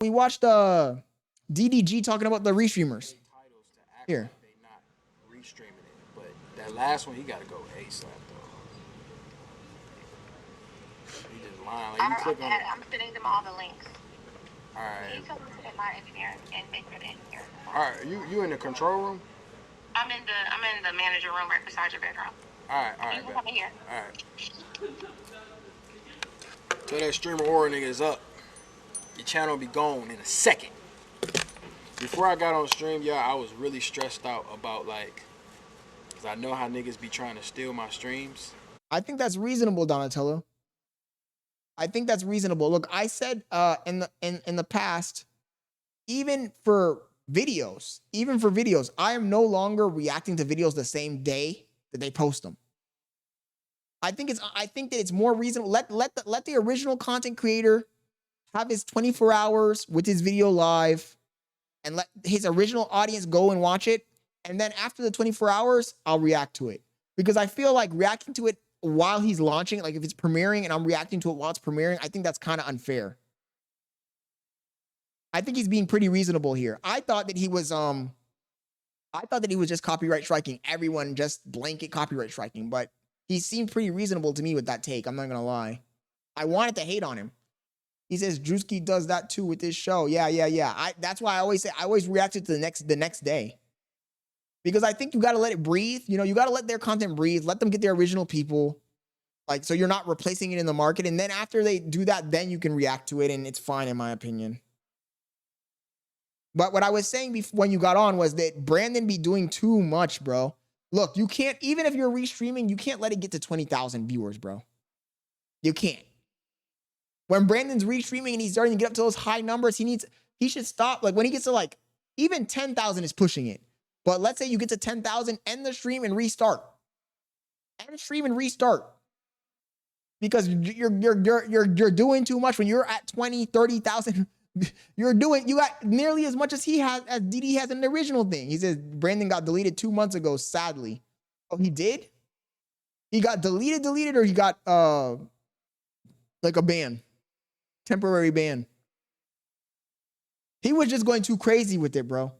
We watched DDG talking about the restreamers. Titles to act Here. like they not restreaming it, but that last one he got to go ASAP though. He just lying. Like you click on it. I'm sending them all the links. All right. You told me to my engineer and make it in here. All right. You in the control room? I'm in the manager room right beside your bedroom. All right. All right. You can come in here. All right. Tell that streamer aura nigga is up. Your channel will be gone in a second. Before I got on stream, y'all, I was really stressed out about like, cause I know how niggas be trying to steal my streams. I think that's reasonable, Donatello. I think that's reasonable. Look, I said in the past, even for videos, I am no longer reacting to videos the same day that they post them. I think that it's more reasonable. Let the original content creator have his 24 hours with his video live, and let his original audience go and watch it. And then after the 24 hours, I'll react to it. Because I feel like reacting to it while he's launching, like if it's premiering and I'm reacting to it while it's premiering, I think that's kind of unfair. I think he's being pretty reasonable here. I thought that he was just copyright striking everyone, just blanket copyright striking, but he seemed pretty reasonable to me with that take. I'm not gonna lie. I wanted to hate on him. He says Drewski does that too with this show. Yeah. That's why I always reacted to the next day. Because I think you got to let it breathe. You know, you got to let their content breathe. Let them get their original people. Like, so you're not replacing it in the market. And then after they do that, then you can react to it and it's fine in my opinion. But what I was saying before when you got on was that Brandon be doing too much, bro. Look, you can't, even if you're restreaming, you can't let it get to 20,000 viewers, bro. You can't. When Brandon's restreaming and he's starting to get up to those high numbers, he should stop. Like when he gets to like, even 10,000 is pushing it. But let's say you get to 10,000, end the stream and restart. End the stream and restart. Because you're doing too much when you're at 20, 30,000. You got nearly as much as he has, as DD has in the original thing. He says Brandon got deleted 2 months ago, sadly. Oh, he did? He got deleted, or he got like a ban. Temporary ban. He was just going too crazy with it, bro.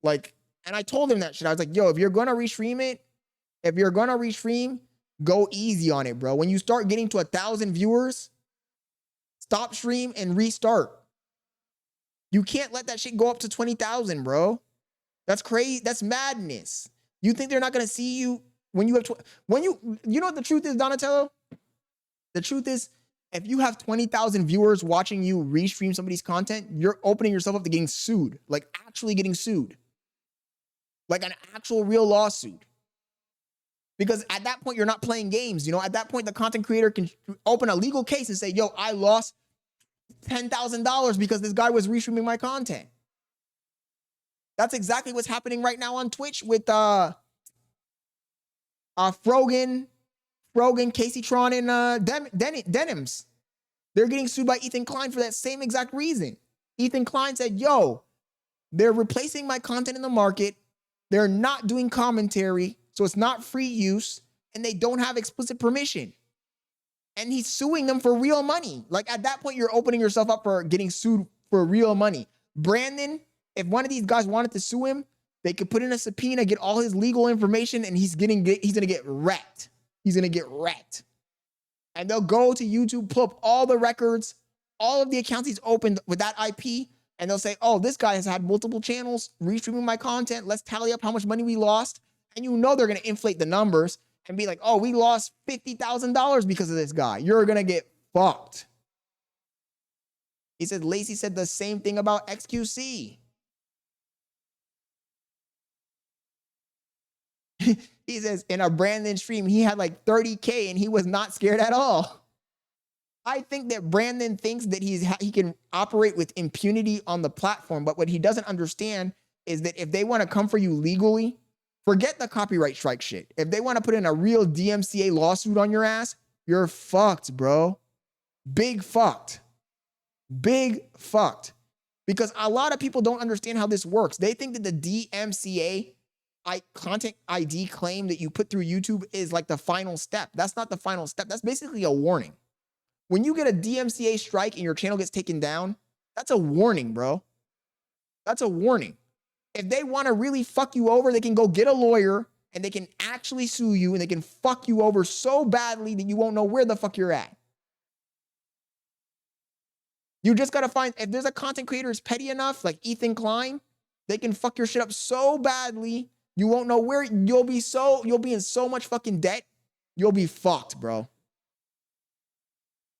Like, and I told him that shit. I was like, yo, if you're gonna restream it, go easy on it, bro. When you start getting to 1,000 viewers, stop stream and restart. You can't let that shit go up to 20,000, bro. That's crazy. That's madness. You think they're not gonna see you when you have you know what the truth is, Donatello? The truth is, if you have 20,000 viewers watching you restream somebody's content, you're opening yourself up to getting sued, like actually getting sued, like an actual real lawsuit. Because at that point, you're not playing games. You know, at that point, the content creator can open a legal case and say, yo, I lost $10,000 because this guy was restreaming my content. That's exactly what's happening right now on Twitch with Frogan, Casey Tron, and Denims. They're getting sued by Ethan Klein for that same exact reason. Ethan Klein said, yo, they're replacing my content in the market. They're not doing commentary, so it's not free use, and they don't have explicit permission. And he's suing them for real money. Like at that point, you're opening yourself up for getting sued for real money. Brandon, if one of these guys wanted to sue him, they could put in a subpoena, get all his legal information, and he's gonna get wrecked. He's gonna get wrecked. And they'll go to YouTube, pull up all the records, all of the accounts he's opened with that IP, and they'll say, oh, this guy has had multiple channels restreaming my content. Let's tally up how much money we lost. And you know they're gonna inflate the numbers and be like, oh, we lost $50,000 because of this guy. You're gonna get fucked. He said Lacey said the same thing about XQC. He says in a Brandon stream, he had like 30K and he was not scared at all. I think that Brandon thinks that he can operate with impunity on the platform, but what he doesn't understand is that if they want to come for you legally, forget the copyright strike shit. If they want to put in a real DMCA lawsuit on your ass, you're fucked, bro. Big fucked. Big fucked. Because a lot of people don't understand how this works. They think that the DMCA content ID claim that you put through YouTube is like the final step. That's not the final step. That's basically a warning. When you get a DMCA strike and your channel gets taken down, That's a warning, bro. That's a warning. If they want to really fuck you over, they can go get a lawyer and they can actually sue you and they can fuck you over so badly that you won't know where the fuck you're at. You just got to find, if there's a content creator who's petty enough, like Ethan Klein, they can fuck your shit up so badly, you won't know where, you'll be in so much fucking debt, you'll be fucked, bro.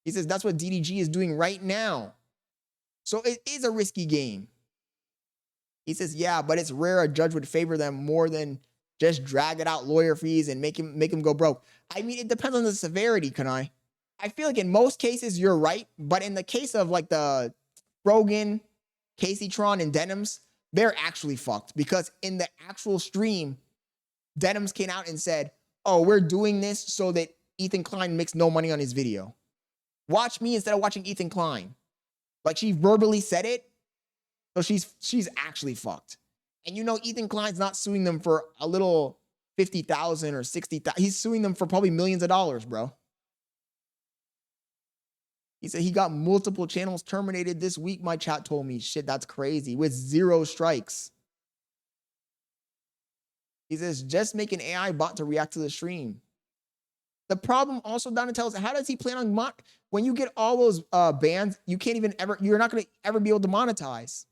He says that's what DDG is doing right now. So it is a risky game. He says, yeah, but it's rare a judge would favor them more than just drag it out lawyer fees and make him go broke. I mean, it depends on the severity, Kanai. I feel like in most cases you're right, but in the case of like the Rogan, Casey Tron, and Denims, they're actually fucked because in the actual stream, Denims came out and said, oh, we're doing this so that Ethan Klein makes no money on his video. Watch me instead of watching Ethan Klein. Like she verbally said it, so she's actually fucked. And you know Ethan Klein's not suing them for a little 50,000 or 60,000. He's suing them for probably millions of dollars, bro. He said he got multiple channels terminated this week. My chat told me, shit, that's crazy, with 0 strikes. He says, just make an AI bot to react to the stream. The problem also, Donna tells, how does he plan on, when you get all those bans, you can't even ever, you're not going to ever be able to monetize.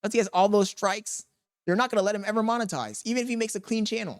Once he has all those strikes, they're not going to let him ever monetize, even if he makes a clean channel.